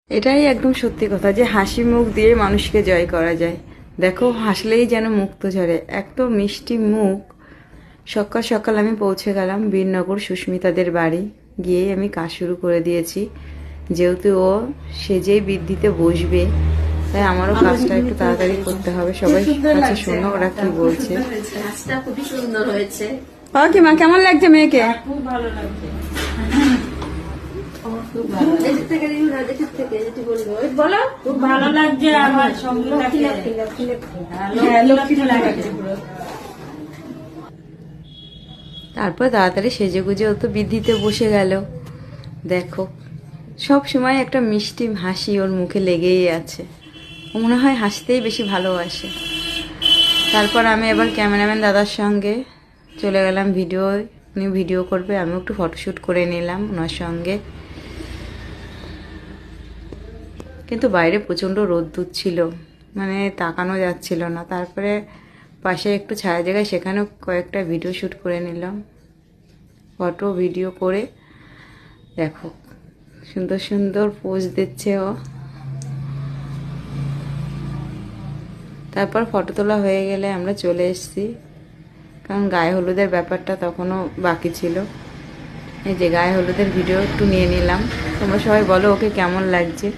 এটাই একদম সত্যি কথা যে হাসি মুখ দিয়ে মানুষকে জয় করা যায়। দেখো হাসলেই যেন মুক্ত ঝরে, এত মিষ্টি মুখ। সকাল সকাল আমি পৌঁছে গেলাম বীরনগর সুস্মিতাদের বাড়ি। গিয়েই আমি কাজ শুরু করে দিয়েছি, যেহেতু ও সেজেই বৃদ্ধিতে বসবে, তাই আমারও কাজটা একটু তাড়াতাড়ি করতে হবে। সবাই কাছে শোনো ওরা কি বলছে। খুবই সুন্দর হয়েছে। কি মা, কেমন লাগছে মেয়েকে? খুব ভালো লাগছে। বলো, খুব ভালো লাগছে আমার সঙ্গীতাকে। লক্ষ্মী লাগছে পুরো। তারপর তাড়াতাড়ি সেজে গুজে ও তো বৃদ্ধিতে বসে গেল। দেখো সব সময় একটা মিষ্টি হাসি ওর মুখে লেগেই আছে। ও মনে হয় হাসতেই বেশি ভালোবাসে। তারপর আমি এবার ক্যামেরাম্যান দাদার সঙ্গে চলে গেলাম ভিডিও। উনি ভিডিও করবে, আমিও একটু ফটোশ্যুট করে নিলাম ওনার সঙ্গে। কিন্তু বাইরে প্রচণ্ড রোদ্দুর ছিল, মানে তাকানো যাচ্ছিল না। তারপরে পাশে একটু ছায়া জায়গায় সেখানেও কয়েকটা ভিডিও শ্যুট করে নিলাম। ফটো ভিডিও করে দেখো সুন্দর সুন্দর পোজ দিচ্ছে ও। তারপর ফটো তোলা হয়ে গেলে আমরা চলে এসেছি, কারণ গায়ে হলুদের ব্যাপারটা তখনও বাকি ছিল। এই যে গায়ে হলুদের ভিডিও একটু নিয়ে নিলাম। তোমরা সবাই বলো ওকে কেমন লাগছে।